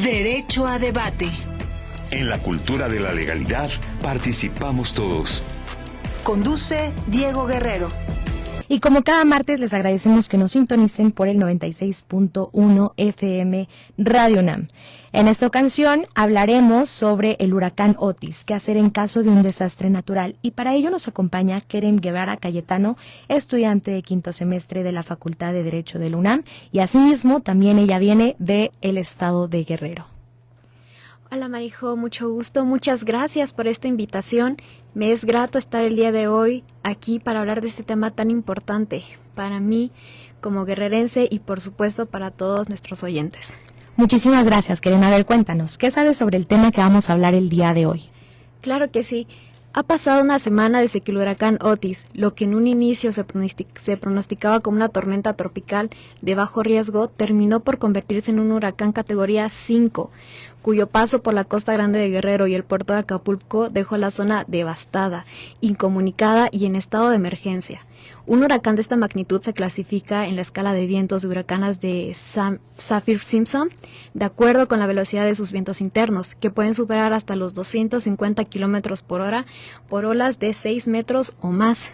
Derecho a debate. En la cultura de la legalidad participamos todos. Conduce Diego Guerrero. Y como cada martes les agradecemos que nos sintonicen por el 96.1 FM Radio UNAM. En esta ocasión hablaremos sobre el huracán Otis, qué hacer en caso de un desastre natural. Y para ello nos acompaña Keren Guevara Cayetano, estudiante de quinto semestre de la Facultad de Derecho de la UNAM. Y asimismo también ella viene del estado de Guerrero. Hola Marijo, mucho gusto, muchas gracias por esta invitación. Me es grato estar el día de hoy aquí para hablar de este tema tan importante para mí como guerrerense y por supuesto para todos nuestros oyentes. Muchísimas gracias, Keren. A ver, cuéntanos, ¿qué sabes sobre el tema que vamos a hablar el día de hoy? Claro que sí. Ha pasado una semana desde que el huracán Otis, lo que en un inicio se pronosticaba como una tormenta tropical de bajo riesgo, terminó por convertirse en un huracán categoría 5, cuyo paso por la Costa Grande de Guerrero y el puerto de Acapulco dejó la zona devastada, incomunicada y en estado de emergencia. Un huracán de esta magnitud se clasifica en la escala de vientos de huracanes de Saffir-Simpson, de acuerdo con la velocidad de sus vientos internos, que pueden superar hasta los 250 kilómetros por hora por olas de 6 metros o más.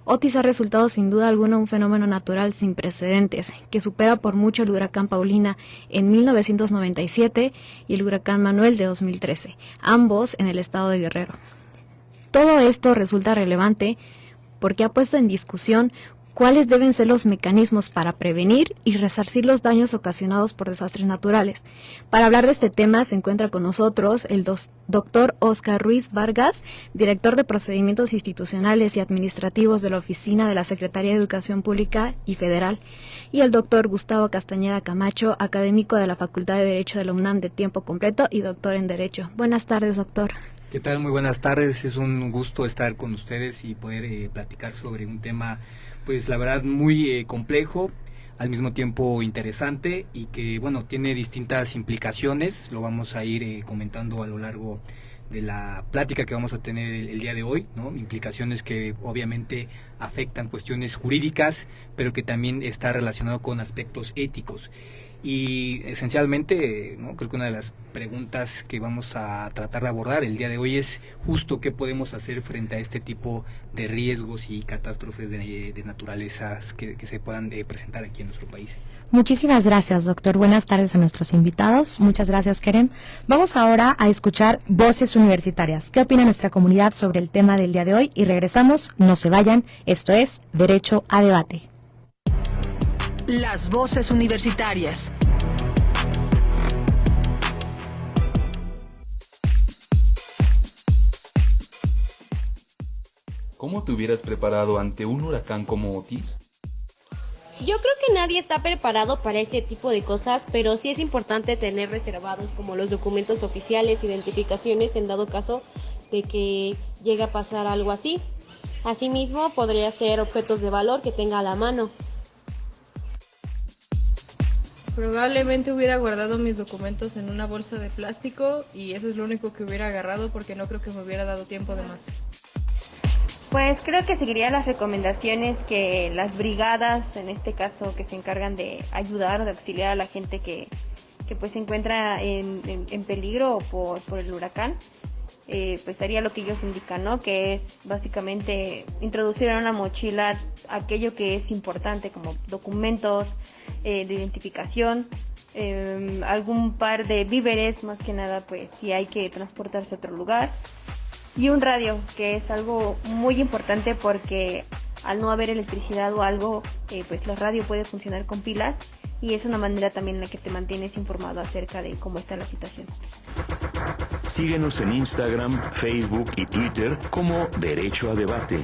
Otis ha resultado sin duda alguna un fenómeno natural sin precedentes, que supera por mucho el huracán Paulina en 1997 y el huracán Manuel de 2013, ambos en el estado de Guerrero. Todo esto resulta relevante porque ha puesto en discusión cuáles deben ser los mecanismos para prevenir y resarcir los daños ocasionados por desastres naturales. Para hablar de este tema se encuentra con nosotros el doctor Oscar Ruiz Vargas, director de Procedimientos Institucionales y Administrativos de la Oficina de la Secretaría de Educación Pública y Federal, y el doctor Gustavo Castañeda Camacho, académico de la Facultad de Derecho de la UNAM de tiempo completo y doctor en Derecho. Buenas tardes, doctor. ¿Qué tal? Muy buenas tardes. Es un gusto estar con ustedes y poder platicar sobre un tema, pues la verdad, muy complejo, al mismo tiempo interesante y que, bueno, tiene distintas implicaciones. Lo vamos a ir comentando a lo largo de la plática que vamos a tener el día de hoy, ¿no? Implicaciones que obviamente afectan cuestiones jurídicas, pero que también está relacionado con aspectos éticos. Y esencialmente, ¿no? Creo que una de las preguntas que vamos a tratar de abordar el día de hoy es justo qué podemos hacer frente a este tipo de riesgos y catástrofes de naturaleza que se puedan presentar aquí en nuestro país. Muchísimas gracias, doctor. Buenas tardes a nuestros invitados. Muchas gracias, Keren. Vamos ahora a escuchar voces universitarias. ¿Qué opina nuestra comunidad sobre el tema del día de hoy? Y regresamos, no se vayan. Esto es Derecho a Debate. Las voces universitarias. ¿Cómo te hubieras preparado ante un huracán como Otis? Yo creo que nadie está preparado para este tipo de cosas, pero sí es importante tener reservados como los documentos oficiales, identificaciones en dado caso de que llegue a pasar algo así. Asimismo, podría ser objetos de valor que tenga a la mano. Probablemente hubiera guardado mis documentos en una bolsa de plástico y eso es lo único que hubiera agarrado porque no creo que me hubiera dado tiempo de más. Pues creo que seguiría las recomendaciones que las brigadas, en este caso, que se encargan de ayudar o de auxiliar a la gente que pues se encuentra en peligro por el huracán, pues haría lo que ellos indican, ¿no? Que es básicamente introducir en una mochila aquello que es importante, como documentos de identificación, algún par de víveres, más que nada, pues si hay que transportarse a otro lugar, y un radio, que es algo muy importante porque al no haber electricidad o algo, pues la radio puede funcionar con pilas y es una manera también en la que te mantienes informado acerca de cómo está la situación. Síguenos en Instagram, Facebook y Twitter como Derecho a Debate.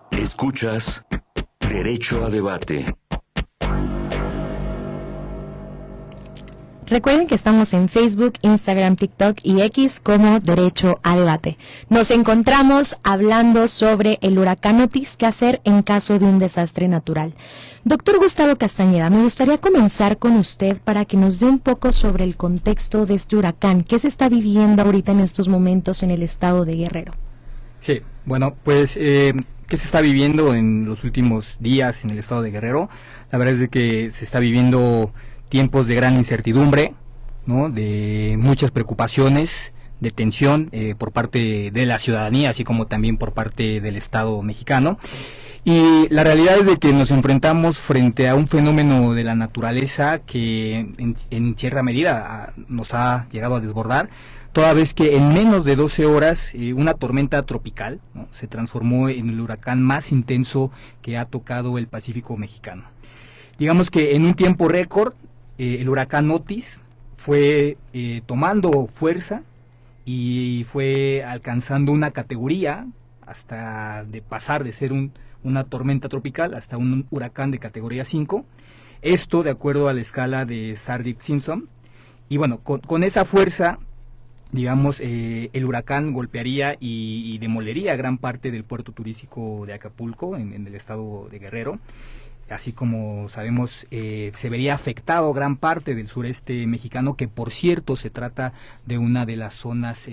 Escuchas Derecho a Debate. Recuerden que estamos en Facebook, Instagram, TikTok y X como Derecho a Debate. Nos encontramos hablando sobre el huracán Otis, qué hacer en caso de un desastre natural. Doctor Gustavo Castañeda, me gustaría comenzar con usted para que nos dé un poco sobre el contexto de este huracán. ¿Qué se está viviendo ahorita en estos momentos en el estado de Guerrero? Sí, bueno, pues ¿qué se está viviendo en los últimos días en el estado de Guerrero? La verdad es de que se está viviendo tiempos de gran incertidumbre, ¿no? De muchas preocupaciones, de tensión por parte de la ciudadanía, así como también por parte del Estado mexicano. Y la realidad es de que nos enfrentamos frente a un fenómeno de la naturaleza que en cierta medida nos ha llegado a desbordar, toda vez que en menos de 12 horas una tormenta tropical, ¿no?, se transformó en el huracán más intenso que ha tocado el Pacífico mexicano. Digamos que en un tiempo récord, el huracán Otis fue tomando fuerza y fue alcanzando una categoría hasta de pasar de ser una tormenta tropical hasta un huracán de categoría 5, esto de acuerdo a la escala de Saffir-Simpson. Y bueno, con esa fuerza, digamos, el huracán golpearía y demolería gran parte del puerto turístico de Acapulco, en el estado de Guerrero. Así como sabemos, se vería afectado gran parte del sureste mexicano, que por cierto se trata de una de las zonas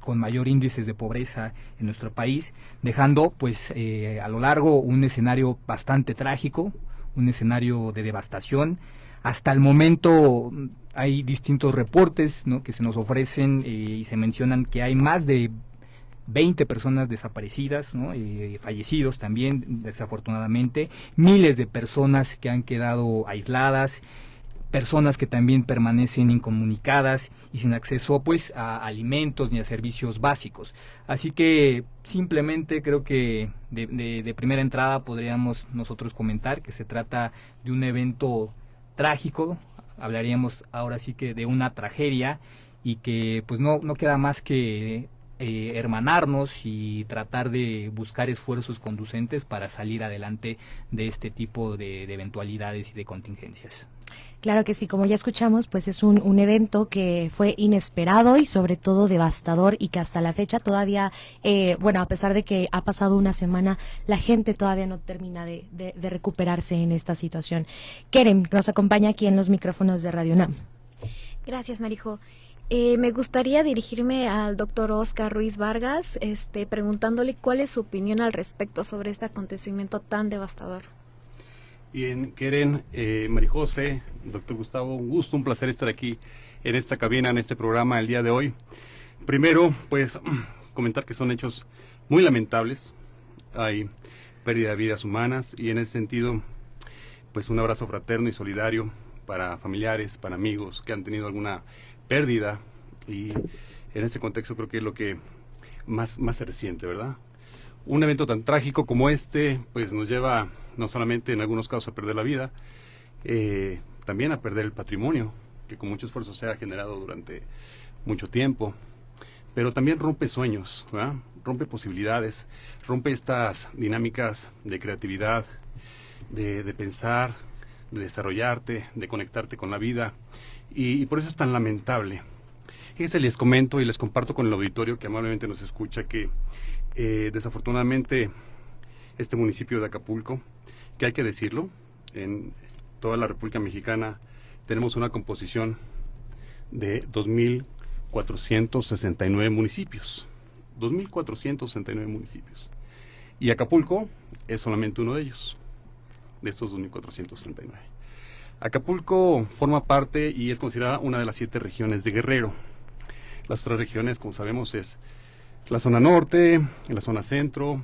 con mayor índices de pobreza en nuestro país, dejando pues a lo largo un escenario bastante trágico, un escenario de devastación. Hasta el momento hay distintos reportes, ¿no?, que se nos ofrecen y se mencionan que hay más de 20 personas desaparecidas, ¿no?, fallecidos también, desafortunadamente, miles de personas que han quedado aisladas, personas que también permanecen incomunicadas y sin acceso pues a alimentos ni a servicios básicos. Así que simplemente creo que de primera entrada podríamos nosotros comentar que se trata de un evento trágico, hablaríamos ahora sí que de una tragedia, y que pues no queda más que hermanarnos y tratar de buscar esfuerzos conducentes para salir adelante de este tipo de eventualidades y de contingencias. Claro que sí, como ya escuchamos, pues es un evento que fue inesperado y sobre todo devastador, y que hasta la fecha todavía, a pesar de que ha pasado una semana, la gente todavía no termina de recuperarse en esta situación. Keren nos acompaña aquí en los micrófonos de Radio UNAM. Gracias, Marijo. Me gustaría dirigirme al doctor Oscar Ruiz Vargas, preguntándole cuál es su opinión al respecto sobre este acontecimiento tan devastador. Bien, Keren, Marijose, doctor Gustavo, un gusto, un placer estar aquí en esta cabina, en este programa el día de hoy. Primero, pues, comentar que son hechos muy lamentables, hay pérdida de vidas humanas, y en ese sentido, pues un abrazo fraterno y solidario para familiares, para amigos que han tenido alguna pérdida, y en ese contexto creo que es lo que más se resiente, ¿verdad? Un evento tan trágico como este, pues nos lleva no solamente en algunos casos a perder la vida, también a perder el patrimonio, que con mucho esfuerzo se ha generado durante mucho tiempo, pero también rompe sueños, ¿verdad? Rompe posibilidades, rompe estas dinámicas de creatividad, de pensar, de desarrollarte, de conectarte con la vida, y por eso es tan lamentable. Fíjense, les comento y les comparto con el auditorio que amablemente nos escucha que desafortunadamente este municipio de Acapulco, que hay que decirlo, en toda la República Mexicana tenemos una composición de 2.469 municipios. 2.469 municipios. Y Acapulco es solamente uno de ellos, de estos 2.469. Acapulco forma parte y es considerada una de las 7 regiones de Guerrero. Las otras regiones, como sabemos, es la zona norte, la zona centro,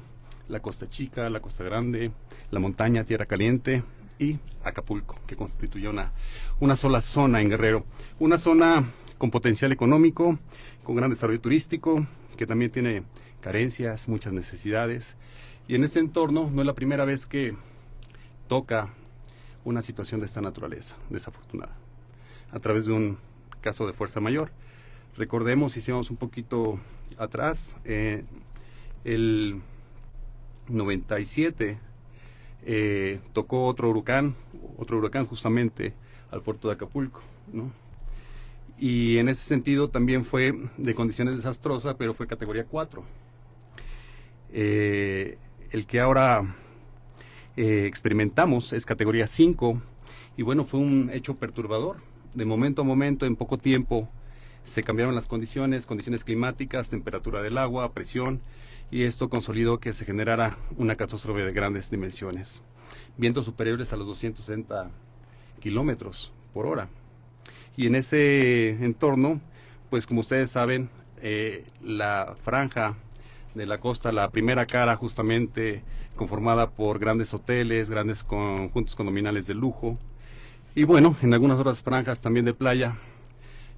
la costa chica, la costa grande, la montaña, tierra caliente y Acapulco, que constituye una sola zona en Guerrero. Una zona con potencial económico, con gran desarrollo turístico, que también tiene carencias, muchas necesidades. Y en este entorno no es la primera vez que toca una situación de esta naturaleza, desafortunada, a través de un caso de fuerza mayor. Recordemos, hicimos un poquito atrás, el 97 tocó otro huracán justamente al puerto de Acapulco, ¿no? Y en ese sentido también fue de condiciones desastrosas, pero fue categoría 4. El que ahora experimentamos es categoría 5, y bueno, fue un hecho perturbador. De momento a momento, en poco tiempo, se cambiaron las condiciones climáticas, temperatura del agua, presión, y esto consolidó que se generara una catástrofe de grandes dimensiones. Vientos superiores a los 260 kilómetros por hora. Y en ese entorno, pues como ustedes saben, la franja de la costa, la primera cara justamente conformada por grandes hoteles, grandes conjuntos condominales de lujo, y bueno, en algunas otras franjas también de playa,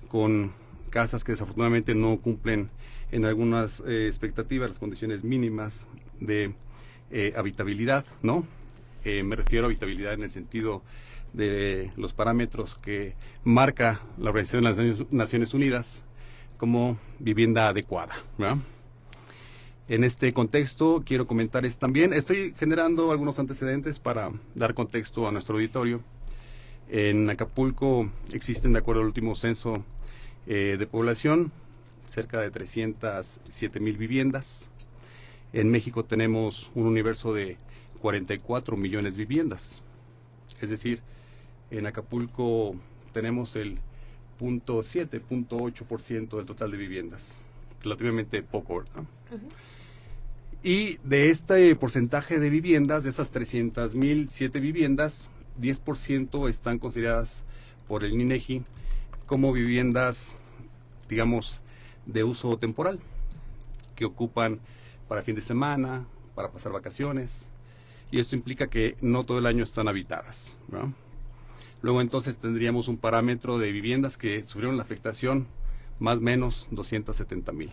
con casas que desafortunadamente no cumplen en algunas expectativas, las condiciones mínimas de habitabilidad, ¿no? Me refiero a habitabilidad en el sentido de los parámetros que marca la Organización de las Naciones Unidas como vivienda adecuada, ¿verdad? En este contexto quiero comentarles también, estoy generando algunos antecedentes para dar contexto a nuestro auditorio. En Acapulco existen, de acuerdo al último censo de población, cerca de 307,000 viviendas. En México tenemos un universo de 44 millones de viviendas. Es decir, en Acapulco tenemos el 0.8% del total de viviendas. Relativamente poco, ¿verdad? Y de este porcentaje de viviendas, de esas 300,007 viviendas, 10% están consideradas por el INEGI como viviendas, digamos, de uso temporal, que ocupan para fin de semana, para pasar vacaciones, y esto implica que no todo el año están habitadas, ¿no? Luego entonces tendríamos un parámetro de viviendas que sufrieron la afectación, más o menos 270,000.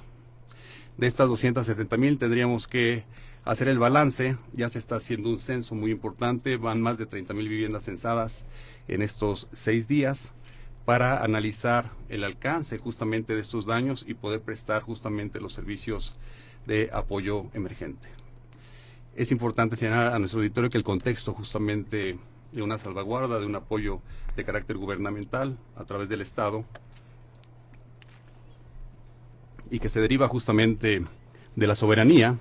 De estas 270,000 tendríamos que hacer el balance, ya se está haciendo un censo muy importante, van más de 30,000 viviendas censadas en estos 6 días, para analizar el alcance justamente de estos daños y poder prestar justamente los servicios de apoyo emergente. Es importante señalar a nuestro auditorio que el contexto justamente de una salvaguarda, de un apoyo de carácter gubernamental a través del Estado, y que se deriva justamente de la soberanía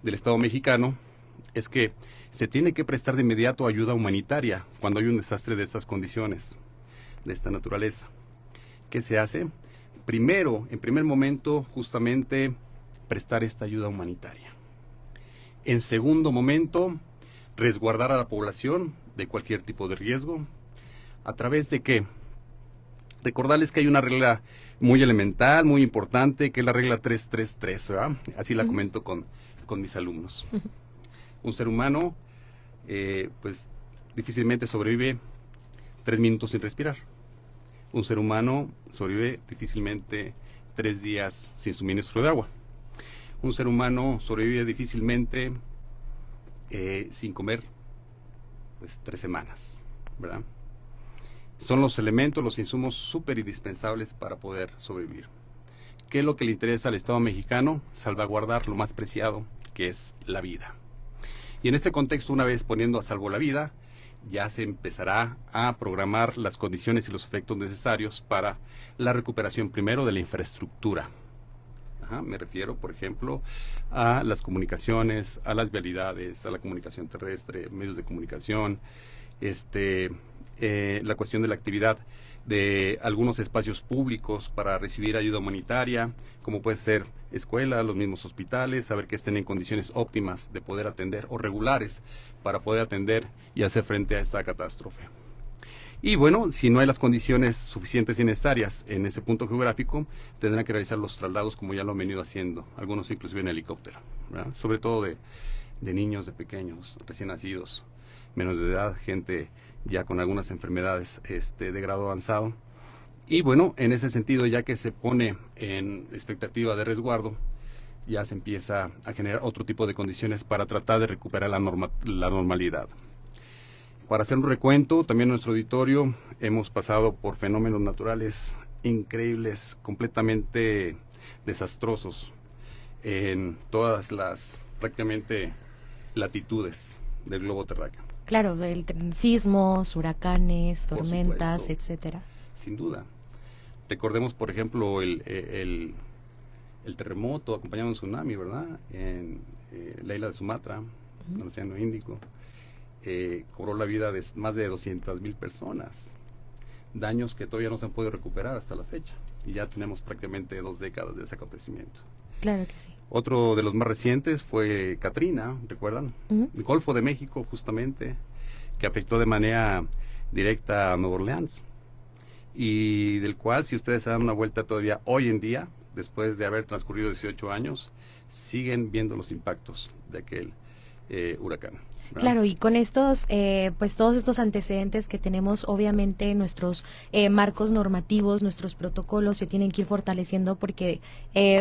del Estado mexicano, es que se tiene que prestar de inmediato ayuda humanitaria cuando hay un desastre de estas condiciones, de esta naturaleza. ¿Qué se hace? Primero, en primer momento, justamente prestar esta ayuda humanitaria. En segundo momento, resguardar a la población de cualquier tipo de riesgo. ¿A través de qué? Recordarles que hay una regla muy elemental, muy importante, que es la regla 333, ¿verdad? Así la comento con mis alumnos. Un ser humano, pues, difícilmente sobrevive 3 minutos sin respirar. Un ser humano sobrevive difícilmente 3 días sin suministro de agua. Un ser humano sobrevive difícilmente sin comer, pues, 3 semanas, ¿verdad? Son los elementos, los insumos súper indispensables para poder sobrevivir. ¿Qué es lo que le interesa al Estado mexicano? Salvaguardar lo más preciado, que es la vida. Y en este contexto, una vez poniendo a salvo la vida, ya se empezará a programar las condiciones y los efectos necesarios para la recuperación primero de la infraestructura. Me refiero, por ejemplo, a las comunicaciones, a las vialidades, a la comunicación terrestre, medios de comunicación, la cuestión de la actividad de algunos espacios públicos para recibir ayuda humanitaria, como puede ser escuela, los mismos hospitales, saber que estén en condiciones óptimas de poder atender o regulares para poder atender y hacer frente a esta catástrofe. Y bueno, si no hay las condiciones suficientes y necesarias en ese punto geográfico, tendrán que realizar los traslados como ya lo han venido haciendo, algunos inclusive en helicóptero, ¿verdad? Sobre todo de niños, de pequeños, recién nacidos, menos de edad, gente ya con algunas enfermedades de grado avanzado. Y bueno, en ese sentido, ya que se pone en expectativa de resguardo, ya se empieza a generar otro tipo de condiciones para tratar de recuperar la normalidad. Para hacer un recuento, también en nuestro auditorio hemos pasado por fenómenos naturales increíbles, completamente desastrosos en todas las prácticamente latitudes del globo terráqueo. Claro, sismos, huracanes, tormentas, etcétera. Sin duda. Recordemos, por ejemplo, el terremoto acompañado de un tsunami, ¿verdad? En la isla de Sumatra, en el Océano Índico. Cobró la vida de más de 200,000 personas. daños que todavía no se han podido recuperar hasta la fecha. Y ya tenemos prácticamente 2 décadas de ese acontecimiento. Claro que sí. Otro de los más recientes fue Katrina, ¿recuerdan? El Golfo de México, justamente, que afectó de manera directa a Nueva Orleans. Y del cual, si ustedes se dan una vuelta todavía hoy en día, después de haber transcurrido 18 años, siguen viendo los impactos de aquel huracán. Claro, y con estos, pues todos estos antecedentes que tenemos, obviamente nuestros marcos normativos, nuestros protocolos se tienen que ir fortaleciendo porque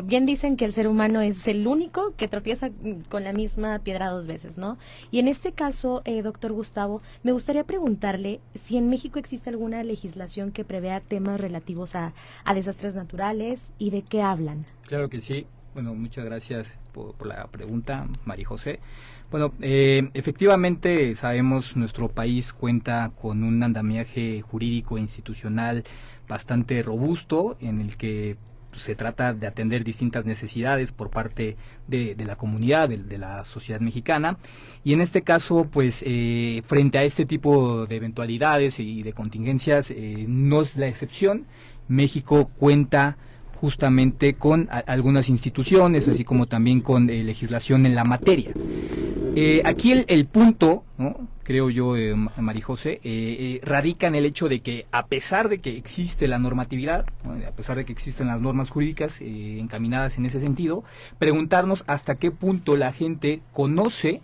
bien dicen que el ser humano es el único que tropieza con la misma piedra 2 veces, ¿no? Y en este caso, doctor Gustavo, me gustaría preguntarle si en México existe alguna legislación que prevea temas relativos a desastres naturales y de qué hablan. Claro que sí. Bueno, muchas gracias por la pregunta, María José. Bueno, efectivamente sabemos nuestro país cuenta con un andamiaje jurídico e institucional bastante robusto en el que se trata de atender distintas necesidades por parte de la comunidad, de la sociedad mexicana, y en este caso, pues, frente a este tipo de eventualidades y de contingencias, no es la excepción. México cuenta justamente con algunas instituciones, así como también con legislación en la materia. Aquí el punto, ¿no?, creo yo, María José, radica en el hecho de que a pesar de que existe la normatividad, ¿no?, a pesar de que existen las normas jurídicas encaminadas en ese sentido, preguntarnos hasta qué punto la gente conoce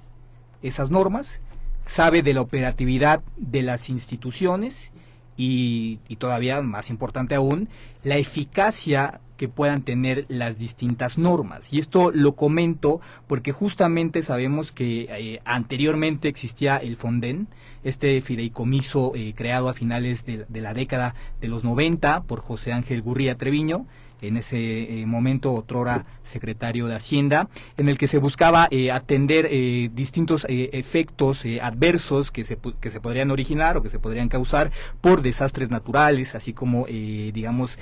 esas normas, sabe de la operatividad de las instituciones y todavía más importante aún, la eficacia que puedan tener las distintas normas. Y esto lo comento porque justamente sabemos que anteriormente existía el Fonden, este fideicomiso creado a finales de la década de los 90 por José Ángel Gurría Treviño, en ese momento otrora secretario de Hacienda, en el que se buscaba atender distintos efectos adversos que se podrían originar o que se podrían causar por desastres naturales, así como, digamos,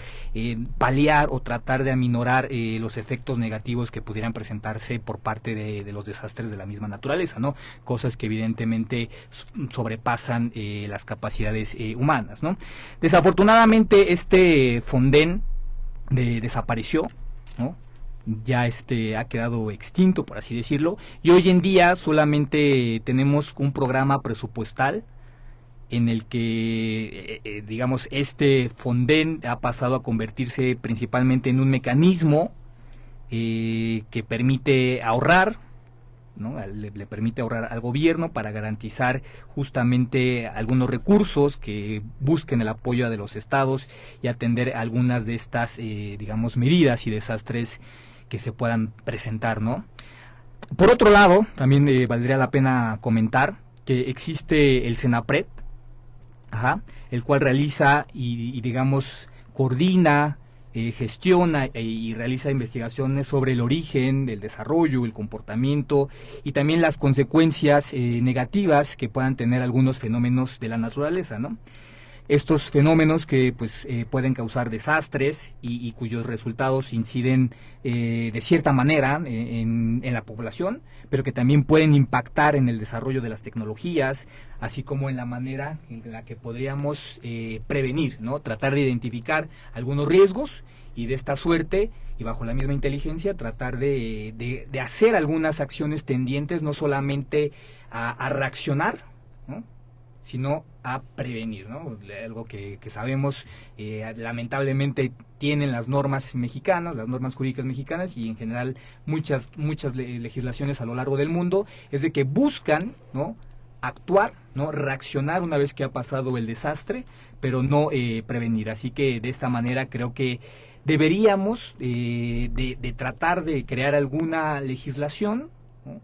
paliar o tratar de aminorar los efectos negativos que pudieran presentarse por parte de los desastres de la misma naturaleza, ¿no? Cosas que evidentemente sobrepasan las capacidades humanas, ¿no? Desafortunadamente este Fonden desapareció, ¿no? Ya ha quedado extinto, por así decirlo, y hoy en día solamente tenemos un programa presupuestal en el que, digamos, este Fonden ha pasado a convertirse principalmente en un mecanismo que permite ahorrar, ¿no? Le permite ahorrar al gobierno para garantizar justamente algunos recursos que busquen el apoyo de los estados y atender algunas de estas, digamos, medidas y desastres que se puedan presentar, ¿no? Por otro lado, también valdría la pena comentar que existe el Senapred, el cual realiza y digamos, coordina, gestiona y realiza investigaciones sobre el origen, el desarrollo, el comportamiento y también las consecuencias negativas que puedan tener algunos fenómenos de la naturaleza, ¿no? Estos fenómenos que pues pueden causar desastres y cuyos resultados inciden de cierta manera en la población, pero que también pueden impactar en el desarrollo de las tecnologías, así como en la manera en la que podríamos prevenir, ¿no? Tratar de identificar algunos riesgos y de esta suerte y bajo la misma inteligencia tratar de hacer algunas acciones tendientes no solamente a reaccionar, ¿no?, sino a prevenir, ¿no? Algo que sabemos lamentablemente tienen las normas mexicanas, las normas jurídicas mexicanas y en general muchas legislaciones a lo largo del mundo, es de que buscan, ¿no?, actuar, ¿no?, reaccionar una vez que ha pasado el desastre, pero no prevenir. Así que de esta manera creo que deberíamos de tratar de crear alguna legislación, ¿no?,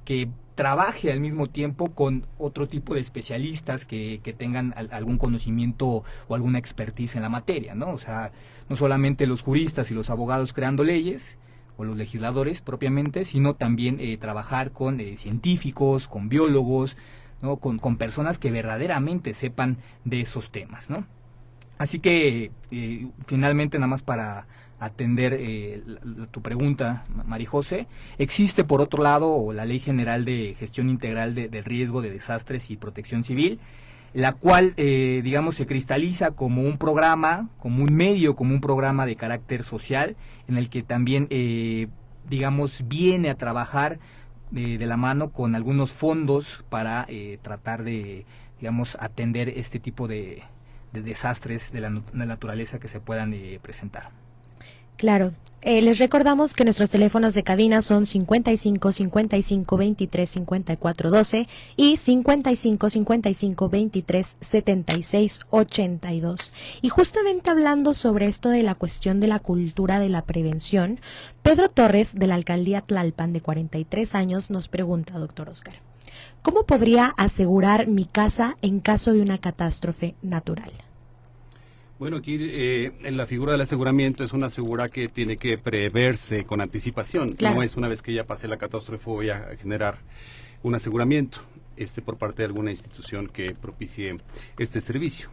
que trabaje al mismo tiempo con otro tipo de especialistas que tengan algún conocimiento o alguna expertise en la materia, ¿no? O sea, no solamente los juristas y los abogados creando leyes o los legisladores propiamente, sino también trabajar con científicos, con biólogos, ¿no?, con personas que verdaderamente sepan de esos temas, ¿no? Así que finalmente, nada más para atender tu pregunta, María José, existe por otro lado la Ley General de Gestión Integral del Riesgo de Desastres y Protección Civil, la cual, digamos, se cristaliza como un programa, como un medio, como un programa de carácter social, en el que también, digamos, viene a trabajar de la mano con algunos fondos para tratar de, digamos, atender este tipo de desastres de la naturaleza que se puedan presentar. Claro. Les recordamos que nuestros teléfonos de cabina son 55 55 23 54 12 y 55 55 23 76 82. Y justamente hablando sobre esto de la cuestión de la cultura de la prevención, Pedro Torres, de la alcaldía Tlalpan, de 43 años, nos pregunta, doctor Oscar, ¿cómo podría asegurar mi casa en caso de una catástrofe natural? Bueno, aquí en la figura del aseguramiento es una figura que tiene que preverse con anticipación. Claro. No es una vez que ya pase la catástrofe voy a generar un aseguramiento por parte de alguna institución que propicie este servicio.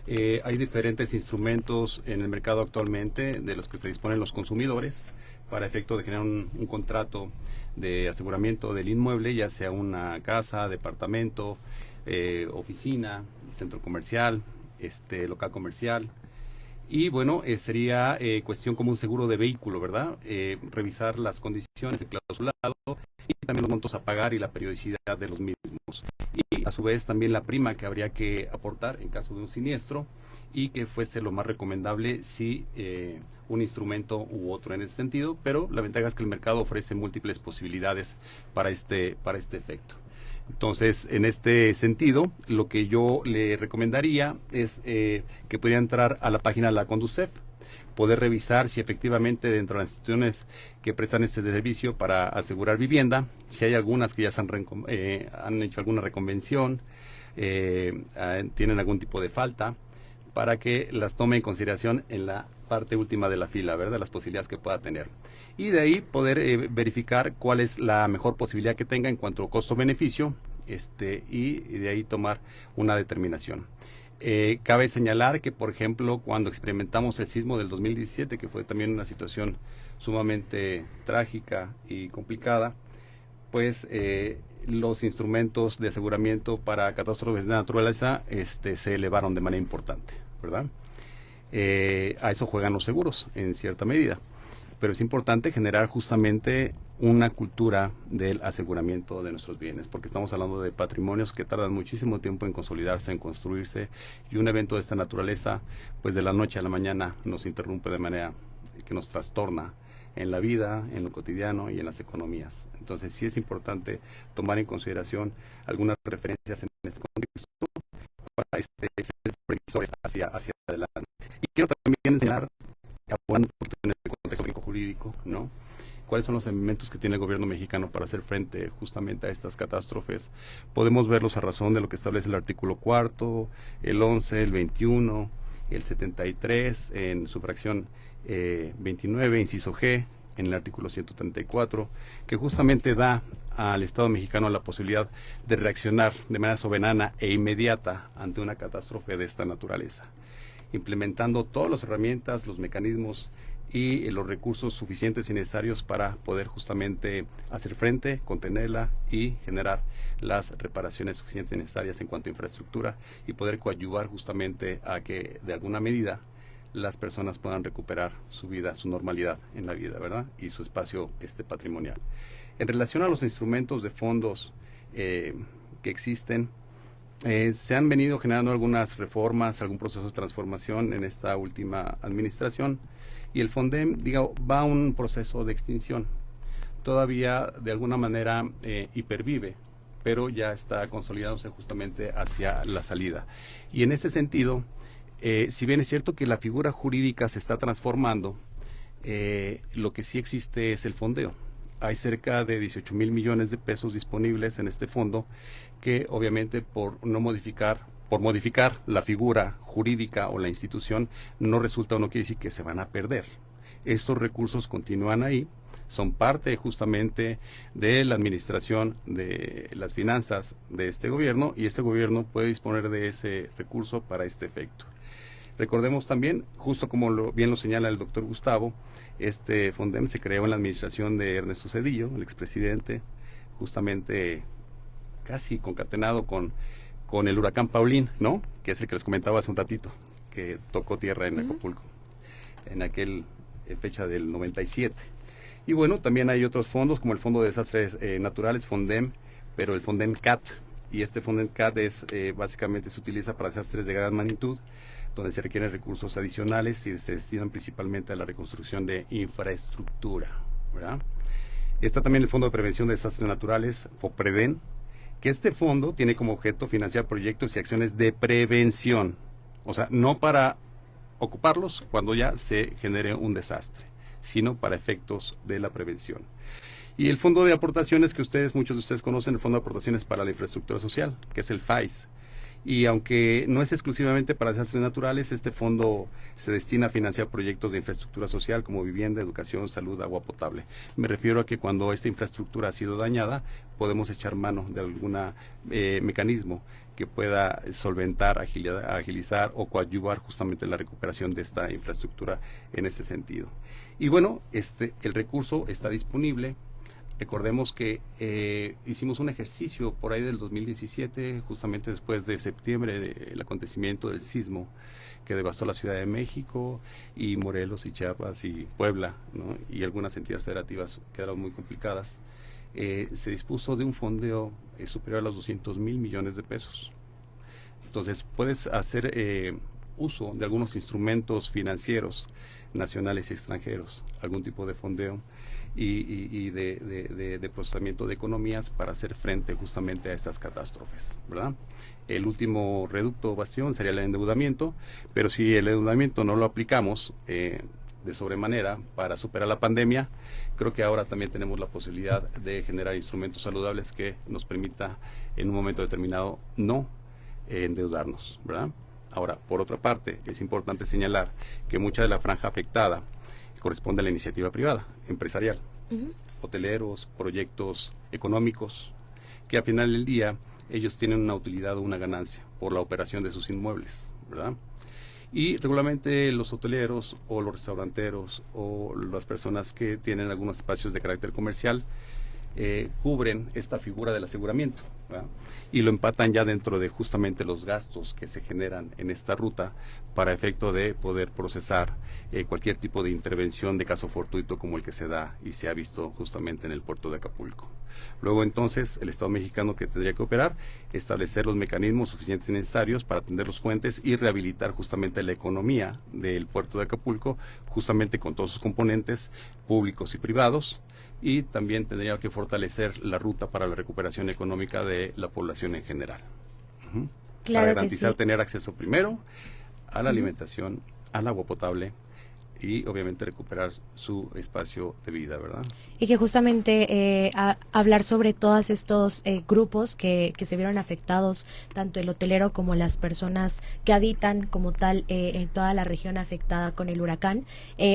Hay diferentes instrumentos en el mercado actualmente de los que se disponen los consumidores para efecto de generar un contrato de aseguramiento del inmueble, ya sea una casa, departamento, oficina, centro comercial, local comercial. Y bueno, sería cuestión como un seguro de vehículo, ¿verdad? Revisar las condiciones de clausulado y también los montos a pagar y la periodicidad de los mismos. Y a su vez también la prima que habría que aportar en caso de un siniestro y que fuese lo más recomendable si un instrumento u otro en ese sentido, pero la ventaja es que el mercado ofrece múltiples posibilidades para este efecto. Entonces, en este sentido, lo que yo le recomendaría es que pudiera entrar a la página de la Conducef, poder revisar si efectivamente dentro de las instituciones que prestan este servicio para asegurar vivienda, si hay algunas que ya han hecho alguna reconvención, tienen algún tipo de falta, para que las tome en consideración en la parte última de la fila, ¿verdad? Las posibilidades que pueda tener. Y de ahí poder verificar cuál es la mejor posibilidad que tenga en cuanto a costo-beneficio, y de ahí tomar una determinación. Cabe señalar que, por ejemplo, cuando experimentamos el sismo del 2017, que fue también una situación sumamente trágica y complicada, pues los instrumentos de aseguramiento para catástrofes de naturaleza se elevaron de manera importante, ¿verdad? A eso juegan los seguros, en cierta medida. Pero es importante generar justamente una cultura del aseguramiento de nuestros bienes, porque estamos hablando de patrimonios que tardan muchísimo tiempo en consolidarse, en construirse, y un evento de esta naturaleza, pues de la noche a la mañana nos interrumpe de manera que nos trastorna en la vida, en lo cotidiano y en las economías. Entonces sí es importante tomar en consideración algunas referencias en este contexto para ser previsores hacia adelante. Y quiero también enseñar en el contexto jurídico, ¿no? ¿Cuáles son los elementos que tiene el gobierno mexicano para hacer frente justamente a estas catástrofes? Podemos verlos a razón de lo que establece el artículo 4, el 11, el 21, el 73, en su fracción 29, inciso G, en el artículo 134, que justamente da al Estado mexicano la posibilidad de reaccionar de manera soberana e inmediata ante una catástrofe de esta naturaleza, implementando todas las herramientas, los mecanismos y los recursos suficientes y necesarios para poder justamente hacer frente, contenerla y generar las reparaciones suficientes y necesarias en cuanto a infraestructura y poder coadyuvar justamente a que de alguna medida las personas puedan recuperar su vida, su normalidad en la vida, ¿verdad? Y su espacio patrimonial. En relación a los instrumentos de fondos que existen, se han venido generando algunas reformas, algún proceso de transformación en esta última administración, y el FONDEM, va a un proceso de extinción. Todavía de alguna manera hipervive, pero ya está consolidándose justamente hacia la salida. Y en ese sentido, si bien es cierto que la figura jurídica se está transformando, lo que sí existe es el fondeo. Hay cerca de 18,000 millones de pesos disponibles en este fondo que obviamente por modificar la figura jurídica o la institución no resulta o no quiere decir que se van a perder. Estos recursos continúan ahí, son parte justamente de la administración de las finanzas de este gobierno y este gobierno puede disponer de ese recurso para este efecto. Recordemos también, justo como bien lo señala el doctor Gustavo, este FONDEM se creó en la administración de Ernesto Zedillo, el expresidente, justamente casi concatenado con con el huracán Paulín, ¿no? Que es el que les comentaba hace un ratito, que tocó tierra en Acapulco, en aquel fecha del 97. Y bueno, también hay otros fondos, como el Fondo de Desastres Naturales, FONDEM, pero el FONDEM CAT, y este FONDEM CAT es, básicamente se utiliza para desastres de gran magnitud, donde se requieren recursos adicionales y se destinan principalmente a la reconstrucción de infraestructura, ¿verdad? Está también el Fondo de Prevención de Desastres Naturales, FOPREDEN, que este fondo tiene como objeto financiar proyectos y acciones de prevención, o sea, no para ocuparlos cuando ya se genere un desastre, sino para efectos de la prevención. Y el Fondo de Aportaciones, que muchos de ustedes conocen, el Fondo de Aportaciones para la Infraestructura Social, que es el FAIS. Y aunque no es exclusivamente para desastres naturales, este fondo se destina a financiar proyectos de infraestructura social como vivienda, educación, salud, agua potable. Me refiero a que cuando esta infraestructura ha sido dañada, podemos echar mano de algún mecanismo que pueda solventar, agilizar o coadyuvar justamente la recuperación de esta infraestructura en ese sentido. Y bueno, el recurso está disponible. Recordemos que hicimos un ejercicio por ahí del 2017, justamente después de septiembre, del acontecimiento del sismo que devastó la Ciudad de México y Morelos y Chiapas y Puebla, ¿no? Y algunas entidades federativas quedaron muy complicadas. Se dispuso de un fondeo superior a los 200,000 millones de pesos. Entonces puedes hacer uso de algunos instrumentos financieros nacionales y extranjeros, algún tipo de fondeo y de procesamiento de economías para hacer frente justamente a estas catástrofes, ¿verdad? El último reducto o bastión sería el endeudamiento, pero si el endeudamiento no lo aplicamos de sobremanera para superar la pandemia, creo que ahora también tenemos la posibilidad de generar instrumentos saludables que nos permita en un momento determinado no endeudarnos, ¿verdad? Ahora, por otra parte, es importante señalar que mucha de la franja afectada corresponde a la iniciativa privada, empresarial, hoteleros, proyectos económicos, que al final del día ellos tienen una utilidad o una ganancia por la operación de sus inmuebles, ¿verdad? Y regularmente los hoteleros o los restauranteros o las personas que tienen algunos espacios de carácter comercial cubren esta figura del aseguramiento, ¿verdad? Y lo empatan ya dentro de justamente los gastos que se generan en esta ruta para efecto de poder procesar cualquier tipo de intervención de caso fortuito como el que se da y se ha visto justamente en el puerto de Acapulco. Luego entonces el Estado mexicano, que tendría que operar, establecer los mecanismos suficientes y necesarios para atender los puentes y rehabilitar justamente la economía del puerto de Acapulco, justamente con todos sus componentes públicos y privados, y también tendría que fortalecer la ruta para la recuperación económica de la población en general. Claro, para garantizar sí. Tener acceso primero a la alimentación, al agua potable y obviamente recuperar su espacio de vida, ¿verdad? Y que justamente hablar sobre todos estos grupos que se vieron afectados, tanto el hotelero como las personas que habitan como tal en toda la región afectada con el huracán.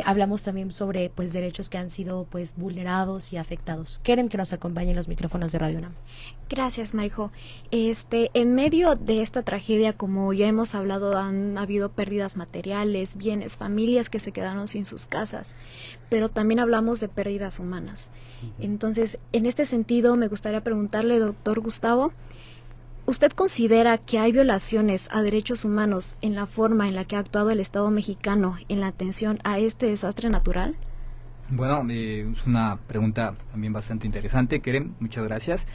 Hablamos también sobre pues derechos que han sido pues vulnerados y afectados. Quieren que nos acompañen los micrófonos de Radio UNAM. Gracias, Marijo. En medio de esta tragedia, como ya hemos hablado, han habido pérdidas materiales, bienes, familias que se quedaron sin sus casas, pero también hablamos de pérdidas humanas. Entonces, en este sentido, me gustaría preguntarle, doctor Gustavo, ¿usted considera que hay violaciones a derechos humanos en la forma en la que ha actuado el Estado mexicano en la atención a este desastre natural? Bueno, es una pregunta también bastante interesante, Keren, muchas gracias.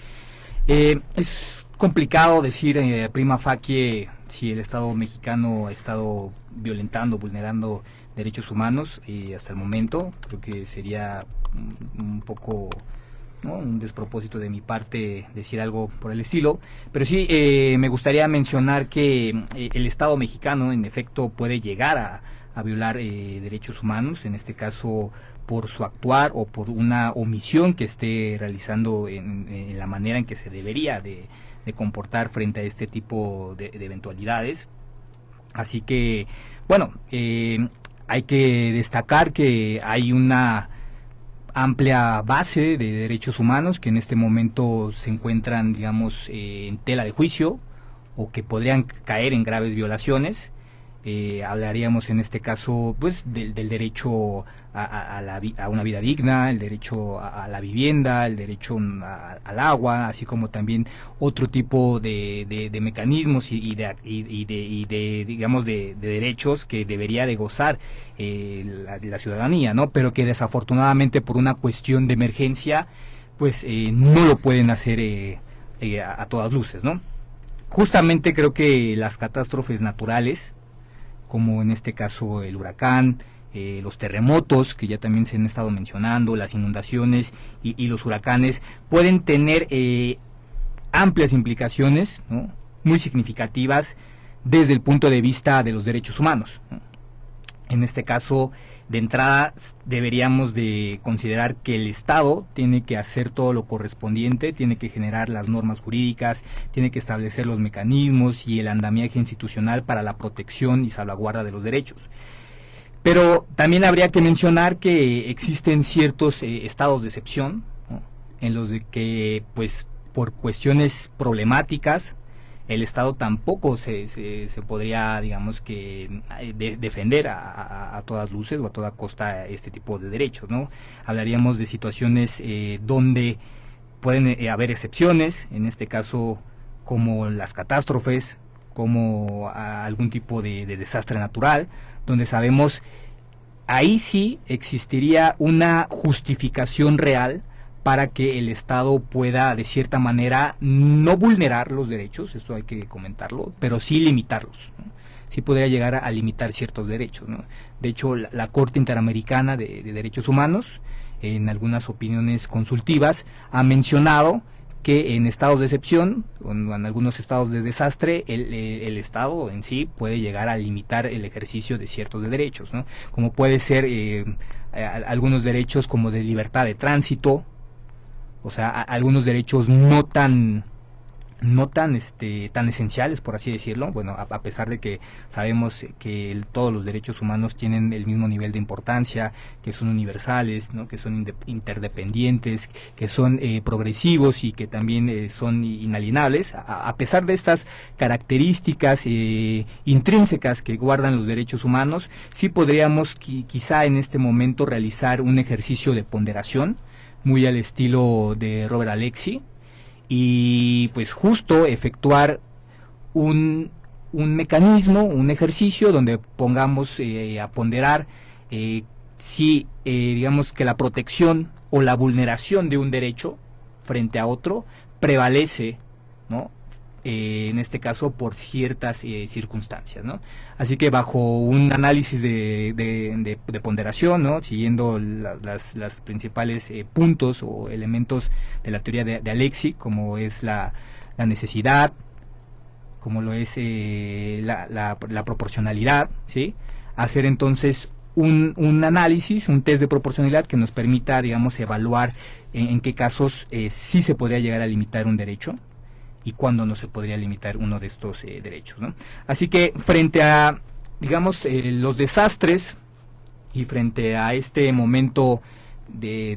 Es complicado decir prima facie si el Estado mexicano ha estado violentando, vulnerando derechos humanos hasta el momento. Creo que sería un poco, ¿no?, un despropósito de mi parte decir algo por el estilo, pero sí me gustaría mencionar que el Estado mexicano en efecto puede llegar a violar derechos humanos, en este caso por su actuar o por una omisión que esté realizando en la manera en que se debería de comportar frente a este tipo de eventualidades. Así que, bueno, hay que destacar que hay una amplia base de derechos humanos que en este momento se encuentran, digamos, en tela de juicio o que podrían caer en graves violaciones. hablaríamos en este caso pues del derecho a una vida digna, el derecho a la vivienda, el derecho al agua, así como también otro tipo de mecanismos y de digamos de derechos que debería de gozar la ciudadanía, ¿no? Pero que desafortunadamente por una cuestión de emergencia pues no lo pueden hacer a todas luces, ¿no? Justamente creo que las catástrofes naturales, como en este caso el huracán, los terremotos, que ya también se han estado mencionando, las inundaciones y los huracanes, pueden tener amplias implicaciones, ¿no? Muy significativas desde el punto de vista de los derechos humanos, ¿no? En este caso, de entrada, deberíamos de considerar que el Estado tiene que hacer todo lo correspondiente, tiene que generar las normas jurídicas, tiene que establecer los mecanismos y el andamiaje institucional para la protección y salvaguarda de los derechos. Pero también habría que mencionar que existen ciertos estados de excepción, ¿no? En los de que, pues, por cuestiones problemáticas, el Estado tampoco se podría, digamos que, defender a todas luces o a toda costa este tipo de derechos, ¿no? Hablaríamos de situaciones donde pueden haber excepciones, en este caso como las catástrofes, como algún tipo de desastre natural, donde sabemos ahí sí existiría una justificación real para que el Estado pueda, de cierta manera, no vulnerar los derechos, esto hay que comentarlo, pero sí limitarlos, ¿no? Sí podría llegar a limitar ciertos derechos, ¿no? De hecho, la Corte Interamericana de Derechos Humanos, en algunas opiniones consultivas, ha mencionado que en estados de excepción, o en algunos estados de desastre, el Estado en sí puede llegar a limitar el ejercicio de ciertos derechos, ¿no? Como puede ser algunos derechos como de libertad de tránsito, o sea, algunos derechos no tan esenciales, por así decirlo. Bueno, a pesar de que sabemos que todos los derechos humanos tienen el mismo nivel de importancia, que son universales, ¿no? Que son interdependientes, que son progresivos y que también son inalienables. A pesar de estas características intrínsecas que guardan los derechos humanos, sí podríamos quizá en este momento realizar un ejercicio de ponderación, muy al estilo de Robert Alexy, y pues justo efectuar un mecanismo, un ejercicio donde pongamos a ponderar si digamos que la protección o la vulneración de un derecho frente a otro prevalece, ¿no? En este caso por ciertas circunstancias, ¿no? Así que bajo un análisis de ponderación, ¿no? Siguiendo las principales puntos o elementos de la teoría de Alexy, como es la necesidad, como lo es la proporcionalidad, ¿sí? Hacer entonces un análisis, un test de proporcionalidad que nos permita, digamos, evaluar en qué casos sí se podría llegar a limitar un derecho y cuándo no se podría limitar uno de estos derechos, ¿no? Así que frente a, digamos, los desastres y frente a este momento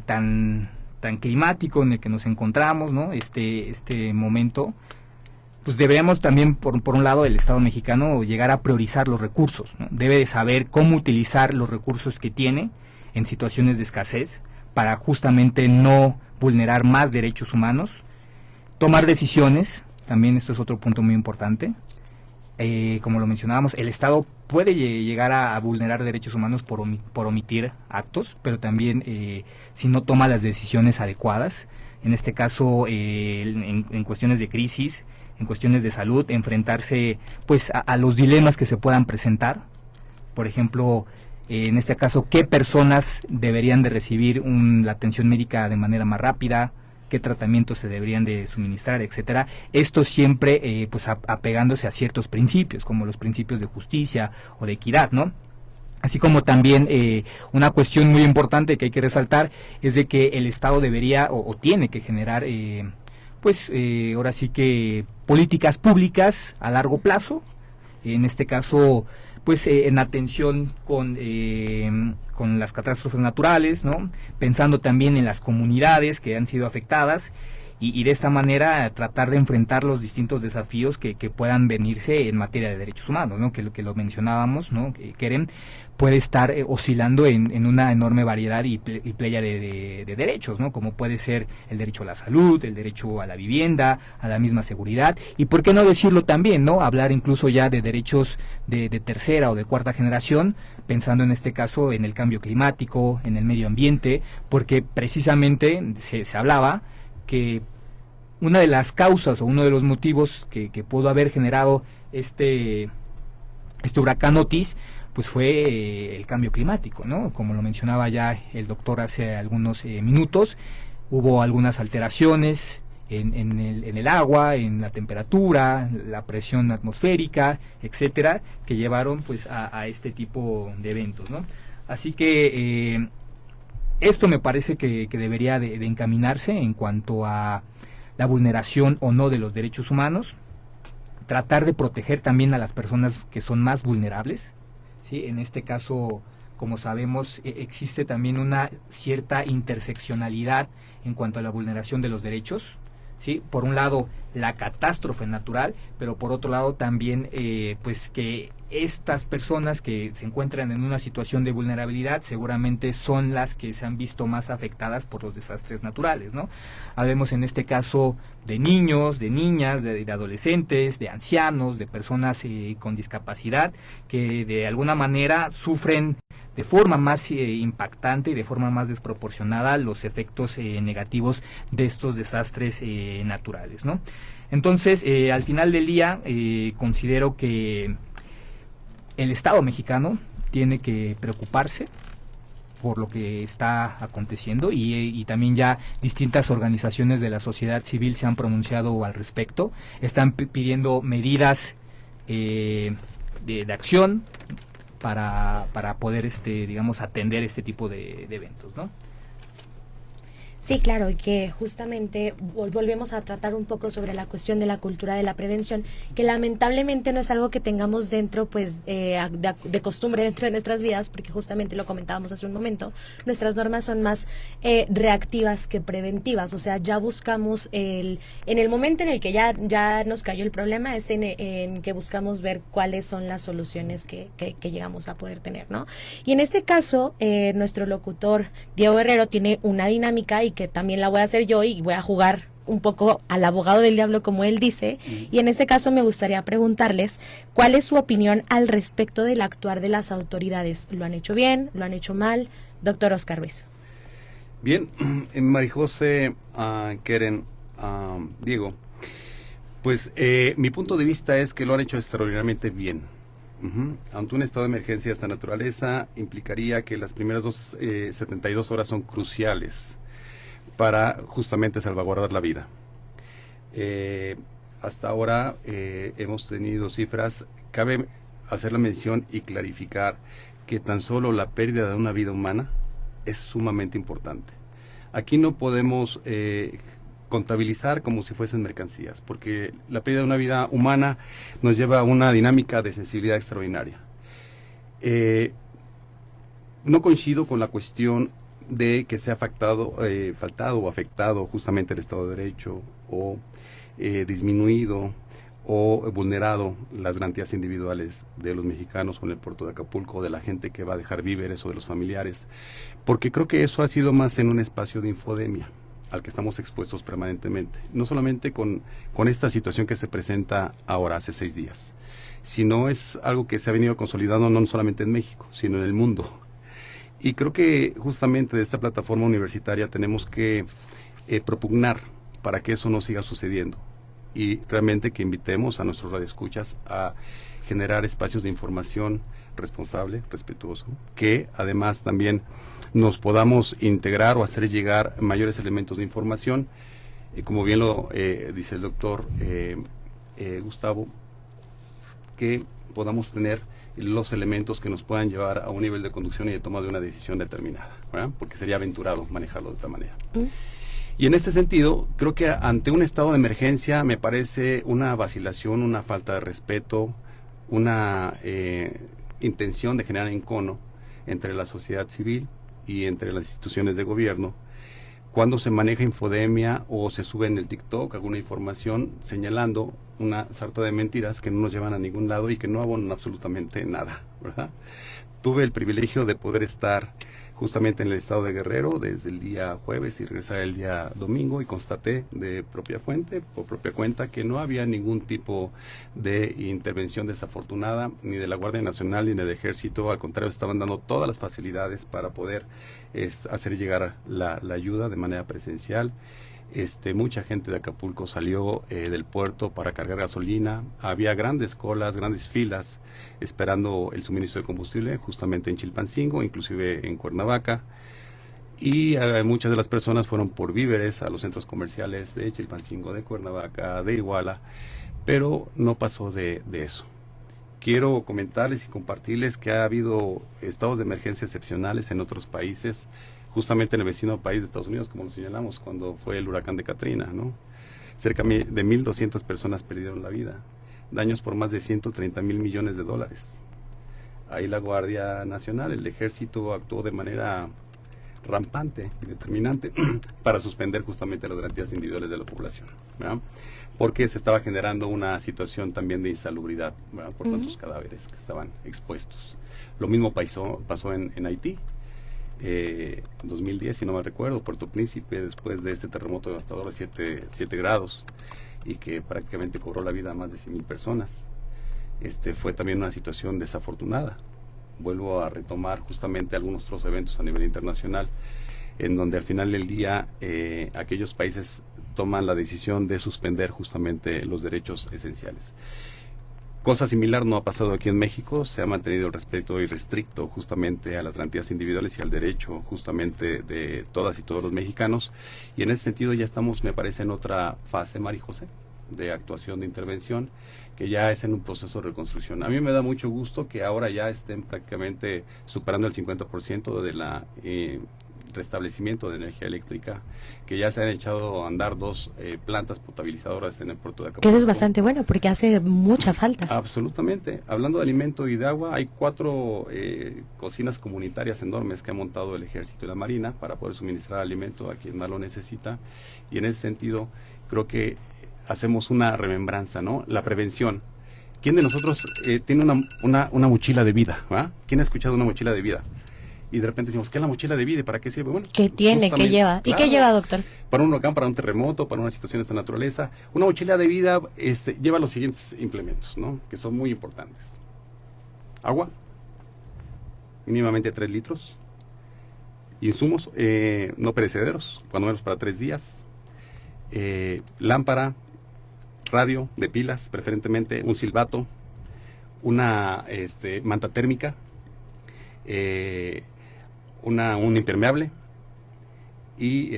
tan climático en el que nos encontramos, ¿no? Este momento, pues deberíamos también, por un lado, el Estado mexicano llegar a priorizar los recursos, ¿no? Debe de saber cómo utilizar los recursos que tiene en situaciones de escasez para justamente no vulnerar más derechos humanos. Tomar decisiones, también esto es otro punto muy importante. Como lo mencionábamos, el Estado puede llegar a vulnerar derechos humanos por omitir actos, pero también si no toma las decisiones adecuadas. En este caso, en cuestiones de crisis, en cuestiones de salud, enfrentarse pues a los dilemas que se puedan presentar. Por ejemplo, en este caso, ¿qué personas deberían de recibir la atención médica de manera más rápida? ¿Qué tratamientos se deberían de suministrar, etcétera? Esto siempre pues apegándose a ciertos principios, como los principios de justicia o de equidad, ¿no? Así como también una cuestión muy importante que hay que resaltar es de que el Estado debería o tiene que generar ahora sí que políticas públicas a largo plazo, en este caso pues en atención con las catástrofes naturales, ¿no? Pensando también en las comunidades que han sido afectadas y de esta manera tratar de enfrentar los distintos desafíos que puedan venirse en materia de derechos humanos, ¿no? Que lo mencionábamos, ¿no? Que Keren puede estar oscilando en una enorme variedad y playa de derechos, ¿no? Como puede ser el derecho a la salud, el derecho a la vivienda, a la misma seguridad, y por qué no decirlo también, ¿no? Hablar incluso ya de derechos de tercera o de cuarta generación, pensando en este caso en el cambio climático, en el medio ambiente, porque precisamente se hablaba que una de las causas o uno de los motivos que pudo haber generado este huracán Otis, pues fue el cambio climático, ¿no? Como lo mencionaba ya el doctor hace algunos minutos, hubo algunas alteraciones en el agua, en la temperatura, la presión atmosférica, etcétera, que llevaron pues a este tipo de eventos, ¿no? Así que esto me parece que debería de encaminarse en cuanto a la vulneración o no de los derechos humanos, tratar de proteger también a las personas que son más vulnerables, ¿sí? En este caso, como sabemos, existe también una cierta interseccionalidad en cuanto a la vulneración de los derechos, ¿sí? Por un lado, la catástrofe natural, pero por otro lado también pues que estas personas que se encuentran en una situación de vulnerabilidad seguramente son las que se han visto más afectadas por los desastres naturales, ¿no? Hablemos en este caso de niños, de niñas, de adolescentes, de ancianos, de personas con discapacidad que de alguna manera sufren de forma más impactante y de forma más desproporcionada los efectos negativos de estos desastres naturales, ¿no? Entonces, al final del día, considero que el Estado mexicano tiene que preocuparse por lo que está aconteciendo y también ya distintas organizaciones de la sociedad civil se han pronunciado al respecto, están pidiendo medidas de acción para poder digamos atender este tipo de eventos, ¿no? Sí, claro, y que justamente volvemos a tratar un poco sobre la cuestión de la cultura de la prevención, que lamentablemente no es algo que tengamos dentro, pues, de costumbre dentro de nuestras vidas, porque justamente lo comentábamos hace un momento, nuestras normas son más reactivas que preventivas, o sea, ya buscamos en el momento en el que ya nos cayó el problema, es en que buscamos ver cuáles son las soluciones que llegamos a poder tener, ¿no? Y en este caso, nuestro locutor Diego Guerrero tiene una dinámica y que también la voy a hacer yo y voy a jugar un poco al abogado del diablo, como él dice, y en este caso me gustaría preguntarles cuál es su opinión al respecto del actuar de las autoridades. ¿Lo han hecho bien? ¿Lo han hecho mal? Doctor Oscar Ruiz. Bien, Marijose, Keren, Diego, pues mi punto de vista es que lo han hecho extraordinariamente bien. Ante un estado de emergencia de esta naturaleza implicaría que las primeras 72 horas son cruciales para justamente salvaguardar la vida. Hasta ahora hemos tenido cifras, cabe hacer la mención y clarificar que tan solo la pérdida de una vida humana es sumamente importante. Aquí no podemos contabilizar como si fuesen mercancías, porque la pérdida de una vida humana nos lleva a una dinámica de sensibilidad extraordinaria. No coincido con la cuestión de que se ha faltado o afectado justamente el Estado de Derecho o disminuido o vulnerado las garantías individuales de los mexicanos con el puerto de Acapulco, de la gente que va a dejar víveres o de los familiares, porque creo que eso ha sido más en un espacio de infodemia al que estamos expuestos permanentemente, no solamente con esta situación que se presenta ahora hace 6 días, sino es algo que se ha venido consolidando no solamente en México, sino en el mundo. Y creo que justamente de esta plataforma universitaria tenemos que propugnar para que eso no siga sucediendo y realmente que invitemos a nuestros radioescuchas a generar espacios de información responsable, respetuoso, que además también nos podamos integrar o hacer llegar mayores elementos de información, como bien lo dice el doctor Gustavo, que podamos tener los elementos que nos puedan llevar a un nivel de conducción y de toma de una decisión determinada, ¿verdad? Porque sería aventurado manejarlo de esta manera. Y en este sentido, creo que ante un estado de emergencia me parece una vacilación, una falta de respeto, una intención de generar encono entre la sociedad civil y entre las instituciones de gobierno, cuando se maneja infodemia o se sube en el TikTok alguna información señalando una sarta de mentiras que no nos llevan a ningún lado y que no abonan absolutamente nada, ¿verdad? Tuve el privilegio de poder estar justamente en el estado de Guerrero desde el día jueves y regresar el día domingo, y constaté de propia fuente, por propia cuenta, que no había ningún tipo de intervención desafortunada, ni de la Guardia Nacional ni del Ejército. Al contrario, estaban dando todas las facilidades para poder hacer llegar la ayuda de manera presencial. Mucha gente de Acapulco salió del puerto para cargar gasolina. Había grandes colas, grandes filas esperando el suministro de combustible justamente en Chilpancingo, inclusive en Cuernavaca. Y muchas de las personas fueron por víveres a los centros comerciales de Chilpancingo, de Cuernavaca, de Iguala, pero no pasó de eso. Quiero comentarles y compartirles que ha habido estados de emergencia excepcionales en otros países, justamente en el vecino país de Estados Unidos, como lo señalamos, cuando fue el huracán de Katrina, ¿no? Cerca de 1.200 personas perdieron la vida, daños por más de 130 mil millones de dólares. Ahí la Guardia Nacional, el Ejército, actuó de manera rampante y determinante para suspender justamente las garantías individuales de la población, ¿verdad? Porque se estaba generando una situación también de insalubridad, ¿verdad? Por tantos cadáveres que estaban expuestos. Lo mismo pasó en Haití. 2010, si no me recuerdo, Puerto Príncipe, después de este terremoto devastador de 7 grados y que prácticamente cobró la vida a más de 100,000 personas. Fue también una situación desafortunada. Vuelvo a retomar justamente algunos otros eventos a nivel internacional, en donde al final del día aquellos países toman la decisión de suspender justamente los derechos esenciales. Cosa similar no ha pasado aquí en México. Se ha mantenido el respeto irrestricto justamente a las garantías individuales y al derecho justamente de todas y todos los mexicanos, y en ese sentido ya estamos, me parece, en otra fase, María José, de actuación, de intervención, que ya es en un proceso de reconstrucción. A mí me da mucho gusto que ahora ya estén prácticamente superando el 50% de la restablecimiento de energía eléctrica, que ya se han echado a andar 2 plantas potabilizadoras en el puerto de Acapulco. Que eso es bastante bueno, porque hace mucha falta. Absolutamente. Hablando de alimento y de agua, hay 4 cocinas comunitarias enormes que ha montado el Ejército y la Marina para poder suministrar alimento a quien más lo necesita, y en ese sentido creo que hacemos una remembranza, ¿no? La prevención. ¿Quién de nosotros tiene una mochila de vida? ¿Va? ¿Quién ha escuchado una mochila de vida? Y de repente decimos, ¿qué es la mochila de vida y para qué sirve? Bueno, ¿qué tiene? ¿Qué lleva? Claro, ¿Y qué lleva, doctor? Para un huracán, para un terremoto, para una situación de esta naturaleza. Una mochila de vida lleva los siguientes implementos, ¿no? Que son muy importantes. Agua, mínimamente 3 litros. Insumos no perecederos, cuando menos para 3 días. Lámpara, radio de pilas, preferentemente, un silbato, una manta térmica, un impermeable, y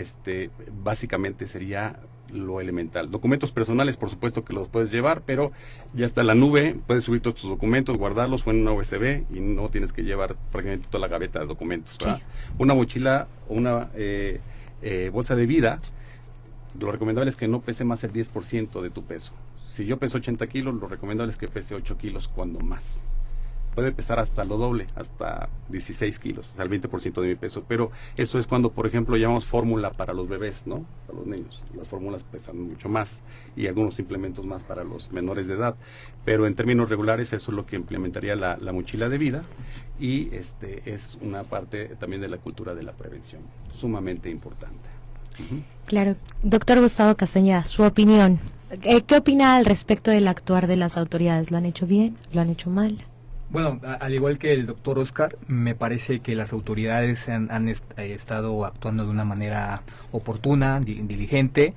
básicamente sería lo elemental. Documentos personales, por supuesto que los puedes llevar, pero ya está en la nube, puedes subir todos tus documentos, guardarlos o en una USB, y no tienes que llevar prácticamente toda la gaveta de documentos, ¿verdad? Sí. Una mochila o una bolsa de vida, lo recomendable es que no pese más del 10% de tu peso. Si yo peso 80 kilos, lo recomendable es que pese 8 kilos cuando más. Puede pesar hasta lo doble, hasta 16 kilos, hasta el 20% de mi peso. Pero eso es cuando, por ejemplo, llamamos fórmula para los bebés, ¿no? Para los niños. Las fórmulas pesan mucho más, y algunos implementos más para los menores de edad. Pero en términos regulares, eso es lo que implementaría la mochila de vida, y es una parte también de la cultura de la prevención, sumamente importante. Claro. Doctor Gustavo Castañeda, su opinión. ¿Qué opina al respecto del actuar de las autoridades? ¿Lo han hecho bien? ¿Lo han hecho mal? Bueno, al igual que el doctor Oscar, me parece que las autoridades han estado actuando de una manera oportuna, diligente.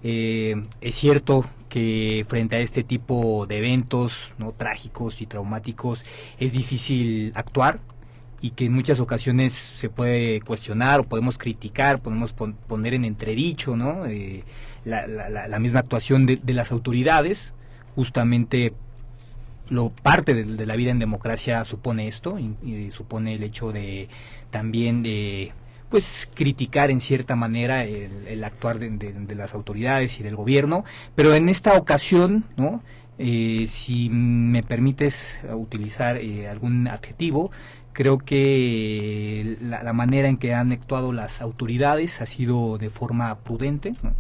Es cierto que frente a este tipo de eventos, ¿no?, trágicos y traumáticos, es difícil actuar, y que en muchas ocasiones se puede cuestionar o podemos criticar, podemos poner en entredicho, ¿no?, la misma actuación de las autoridades. Justamente parte de la vida en democracia supone esto, y supone el hecho de también pues criticar en cierta manera el actuar de las autoridades y del gobierno. Pero en esta ocasión, ¿no?, si me permites utilizar algún adjetivo, Creo que la manera en que han actuado las autoridades ha sido de forma prudente, ¿no?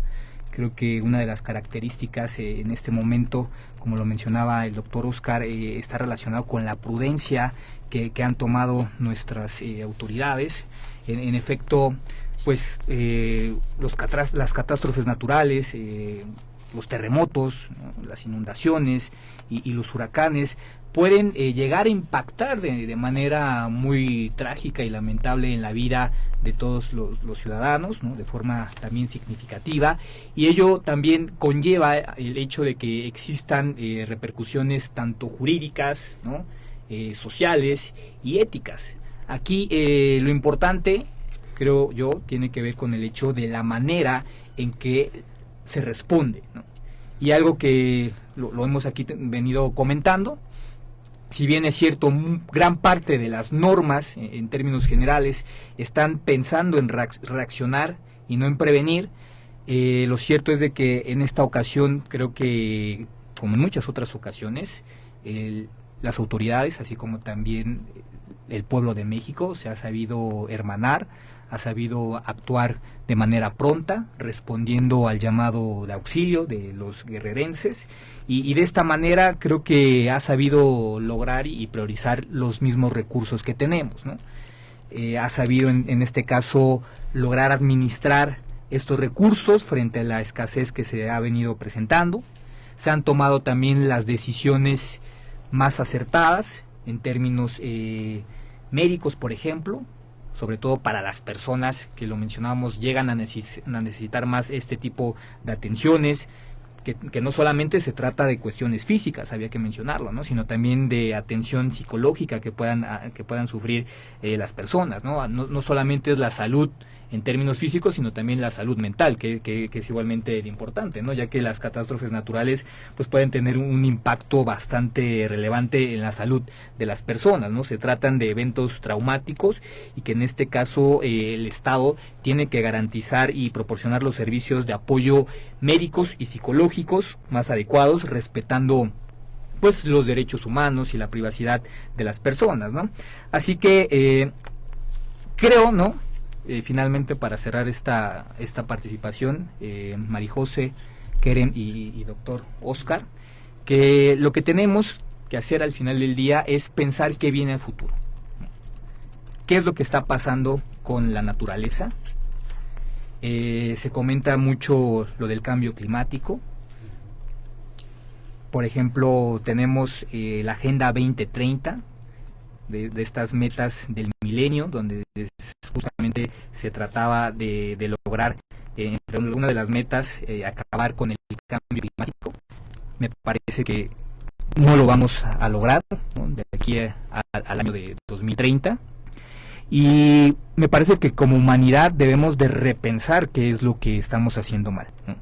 Creo que una de las características en este momento, como lo mencionaba el doctor Oscar, está relacionado con la prudencia que han tomado nuestras autoridades. En efecto, pues las catástrofes naturales, los terremotos, ¿no?, las inundaciones y los huracanes pueden llegar a impactar de manera muy trágica y lamentable en la vida de todos los ciudadanos, ¿no?, de forma también significativa, y ello también conlleva el hecho de que existan repercusiones tanto jurídicas, ¿no?, sociales y éticas. Aquí lo importante, creo yo, tiene que ver con el hecho de la manera en que se responde, ¿no? Y algo que lo hemos aquí venido comentando, si bien es cierto, gran parte de las normas, en términos generales, están pensando en reaccionar y no en prevenir, lo cierto es de que en esta ocasión, creo que, como en muchas otras ocasiones, las autoridades, así como también el pueblo de México, se ha sabido hermanar, ha sabido actuar de manera pronta, respondiendo al llamado de auxilio de los guerrerenses, y de esta manera creo que ha sabido lograr y priorizar los mismos recursos que tenemos, ¿no? Ha sabido en este caso lograr administrar estos recursos frente a la escasez que se ha venido presentando. Se han tomado también las decisiones más acertadas en términos médicos, por ejemplo, sobre todo para las personas que lo mencionábamos, llegan a necesitar más este tipo de atenciones, que no solamente se trata de cuestiones físicas, había que mencionarlo, ¿no?, sino también de atención psicológica que puedan sufrir las personas, ¿no? No solamente es la salud en términos físicos, sino también la salud mental, que es igualmente importante, ¿no?, ya que las catástrofes naturales pues pueden tener un impacto bastante relevante en la salud de las personas, ¿no? Se tratan de eventos traumáticos y que en este caso el Estado tiene que garantizar y proporcionar los servicios de apoyo médicos y psicológicos más adecuados, respetando pues los derechos humanos y la privacidad de las personas, ¿no? Así que creo, ¿no?, finalmente, para cerrar esta participación, Marijose, Keren y doctor Oscar, que lo que tenemos que hacer al final del día es pensar qué viene al futuro. ¿Qué es lo que está pasando con la naturaleza? Se comenta mucho lo del cambio climático. Por ejemplo, tenemos la Agenda 2030, de estas metas del milenio, donde justamente se trataba de lograr, entre una de las metas, acabar con el cambio climático. Me parece que no lo vamos a lograr, ¿no?, de aquí al año de 2030, y me parece que como humanidad debemos de repensar qué es lo que estamos haciendo mal, ¿no?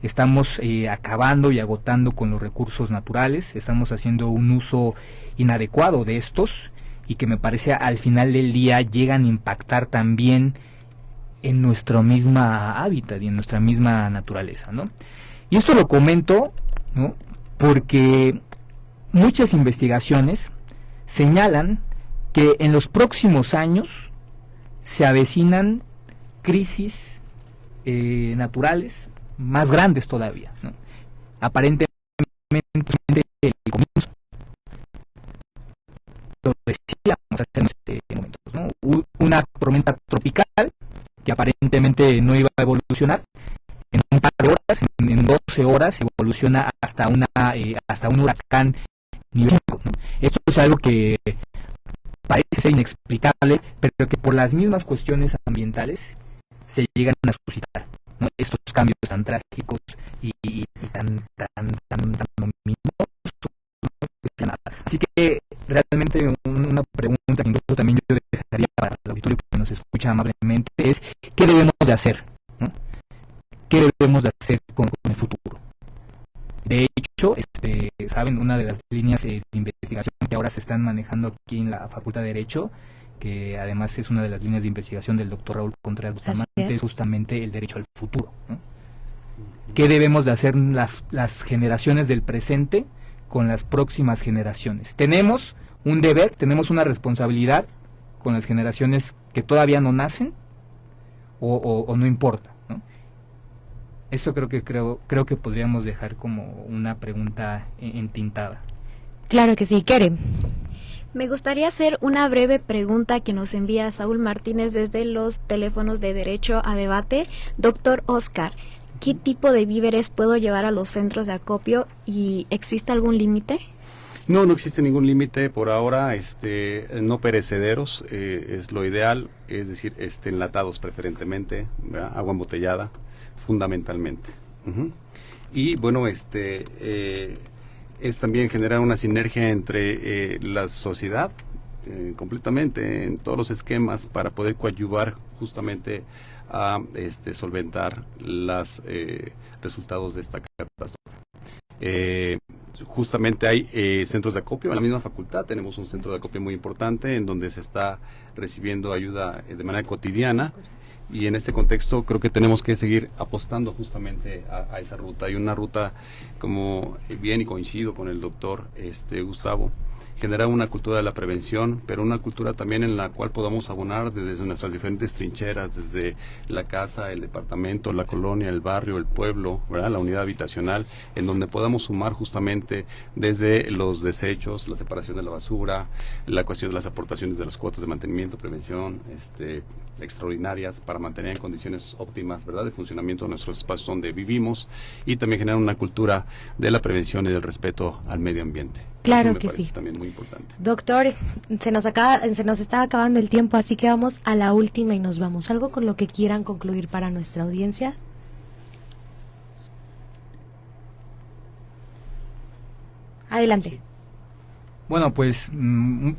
Estamos acabando y agotando con los recursos naturales, estamos haciendo un uso inadecuado de estos, y que me parece al final del día llegan a impactar también en nuestro misma hábitat y en nuestra misma naturaleza, ¿no? Y esto lo comento, ¿no?, porque muchas investigaciones señalan que en los próximos años se avecinan crisis naturales más grandes todavía, ¿no? Aparentemente el comienzo, lo decíamos hace momentos, ¿no?, una tormenta tropical que aparentemente no iba a evolucionar, en un par de horas, en 12 horas, evoluciona hasta un huracán nivel 5, ¿no? Esto es algo que parece ser inexplicable, pero que por las mismas cuestiones ambientales se llegan a suscitar, ¿no?, estos cambios tan trágicos y tan ominosos, ¿no? Así que realmente una pregunta que incluso también yo dejaría para el auditorio que nos escucha amablemente es: ¿qué debemos de hacer, ¿no? ¿Qué debemos de hacer con el futuro? De hecho, saben, una de las líneas de investigación que ahora se están manejando aquí en la Facultad de Derecho, que además es una de las líneas de investigación del doctor Raúl Contreras Bustamante, es justamente el derecho al futuro, ¿no? ¿Qué debemos de hacer las generaciones del presente con las próximas generaciones? Tenemos un deber, tenemos una responsabilidad con las generaciones que todavía no nacen o no importa, ¿no? Esto creo que podríamos dejar como una pregunta entintada. Claro que sí, Keren. Me gustaría hacer una breve pregunta que nos envía Saúl Martínez desde los teléfonos de Derecho a Debate. Doctor Oscar, ¿qué tipo de víveres puedo llevar a los centros de acopio y existe algún límite? No existe ningún límite por ahora, no perecederos, es lo ideal, es decir, enlatados preferentemente, ¿verdad? Agua embotellada, fundamentalmente. Y bueno, es también generar una sinergia entre la sociedad, completamente, en todos los esquemas, para poder coadyuvar justamente a solventar los resultados de esta catástrofe. Justamente hay centros de acopio. En la misma facultad tenemos un centro de acopio muy importante en donde se está recibiendo ayuda de manera cotidiana, y en este contexto creo que tenemos que seguir apostando justamente a esa ruta. Hay una ruta, como bien y coincido con el doctor Gustavo, generar una cultura de la prevención, pero una cultura también en la cual podamos abonar desde nuestras diferentes trincheras, desde la casa, el departamento, la colonia, el barrio, el pueblo, ¿verdad? La unidad habitacional, en donde podamos sumar justamente desde los desechos, la separación de la basura, la cuestión de las aportaciones de las cuotas de mantenimiento, prevención, extraordinarias para mantener en condiciones óptimas, ¿verdad?, de funcionamiento de nuestros espacios donde vivimos, y también generar una cultura de la prevención y del respeto al medio ambiente. Claro que sí. También muy importante. Doctor, se nos está acabando el tiempo, así que vamos a la última y nos vamos. ¿Algo con lo que quieran concluir para nuestra audiencia? Adelante. Bueno, pues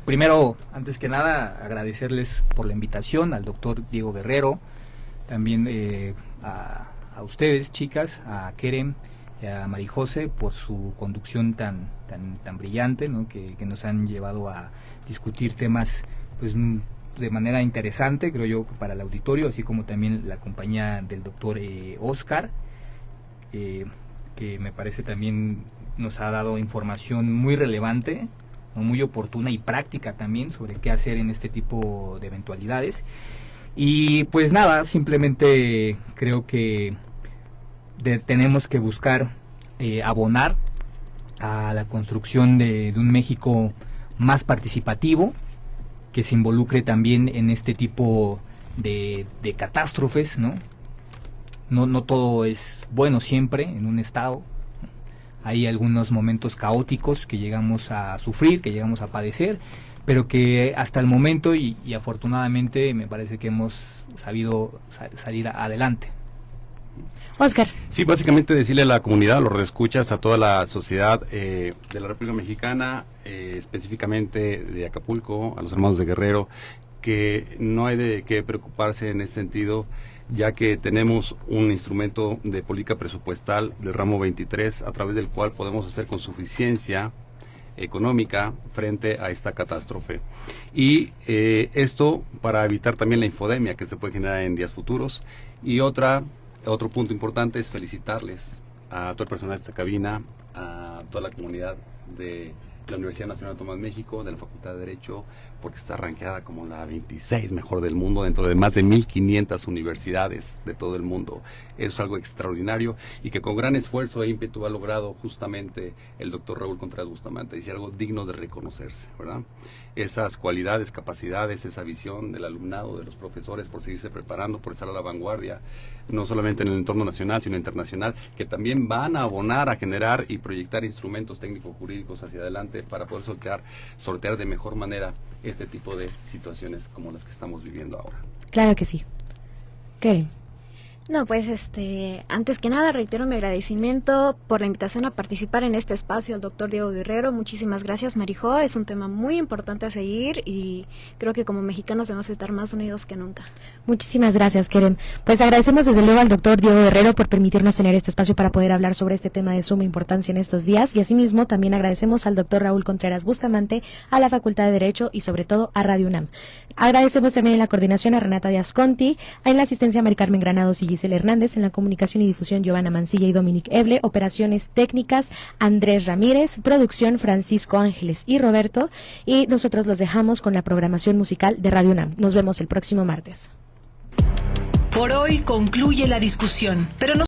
primero, antes que nada, agradecerles por la invitación, al doctor Diego Guerrero, también a ustedes, chicas, a Keren y a Marijose, por su conducción tan brillante, ¿no?, que nos han llevado a discutir temas pues de manera interesante, creo yo, para el auditorio, así como también la compañía del doctor Oscar, que me parece también nos ha dado información muy relevante, muy oportuna y práctica también sobre qué hacer en este tipo de eventualidades. Y pues nada, simplemente creo que tenemos que buscar abonar a la construcción de un México más participativo, que se involucre también en este tipo de catástrofes, ¿no? No todo es bueno siempre en un estado. Hay algunos momentos caóticos que llegamos a sufrir, que llegamos a padecer, pero que hasta el momento y afortunadamente me parece que hemos sabido salir adelante. Oscar. Sí, básicamente decirle a la comunidad, a los reescuchas, a toda la sociedad de la República Mexicana, específicamente de Acapulco, a los hermanos de Guerrero, que no hay de qué preocuparse en ese sentido, ya que tenemos un instrumento de política presupuestal del ramo 23, a través del cual podemos hacer con suficiencia económica frente a esta catástrofe. Y esto para evitar también la infodemia que se puede generar en días futuros. Y otro punto importante es felicitarles a todo el personal de esta cabina, a toda la comunidad de la Universidad Nacional de Tomás México, de la Facultad de Derecho, porque está rankeada como la 26 mejor del mundo dentro de más de 1.500 universidades de todo el mundo. Es algo extraordinario y que con gran esfuerzo e ímpetu ha logrado justamente el doctor Raúl Contreras Bustamante, y algo digno de reconocerse, ¿verdad? Esas cualidades, capacidades, esa visión del alumnado, de los profesores, por seguirse preparando, por estar a la vanguardia, no solamente en el entorno nacional, sino internacional, que también van a abonar a generar y proyectar instrumentos técnico-jurídicos hacia adelante para poder sortear de mejor manera este tipo de situaciones como las que estamos viviendo ahora. Claro que sí. ¿Qué? No, pues antes que nada reitero mi agradecimiento por la invitación a participar en este espacio al doctor Diego Guerrero. Muchísimas gracias, Marijó. Es un tema muy importante a seguir y creo que como mexicanos debemos estar más unidos que nunca. Muchísimas gracias, Keren. Pues agradecemos desde luego al doctor Diego Guerrero por permitirnos tener este espacio para poder hablar sobre este tema de suma importancia en estos días, y asimismo también agradecemos al doctor Raúl Contreras Bustamante, a la Facultad de Derecho y sobre todo a Radio UNAM. Agradecemos también en la coordinación a Renata Díaz Conti, en la asistencia a Mari Carmen Granados y Giselle Hernández, en la comunicación y difusión Giovanna Mancilla y Dominic Eble, operaciones técnicas Andrés Ramírez, producción Francisco Ángeles y Roberto, y nosotros los dejamos con la programación musical de Radio UNAM. Nos vemos el próximo martes. Por hoy concluye la discusión, pero no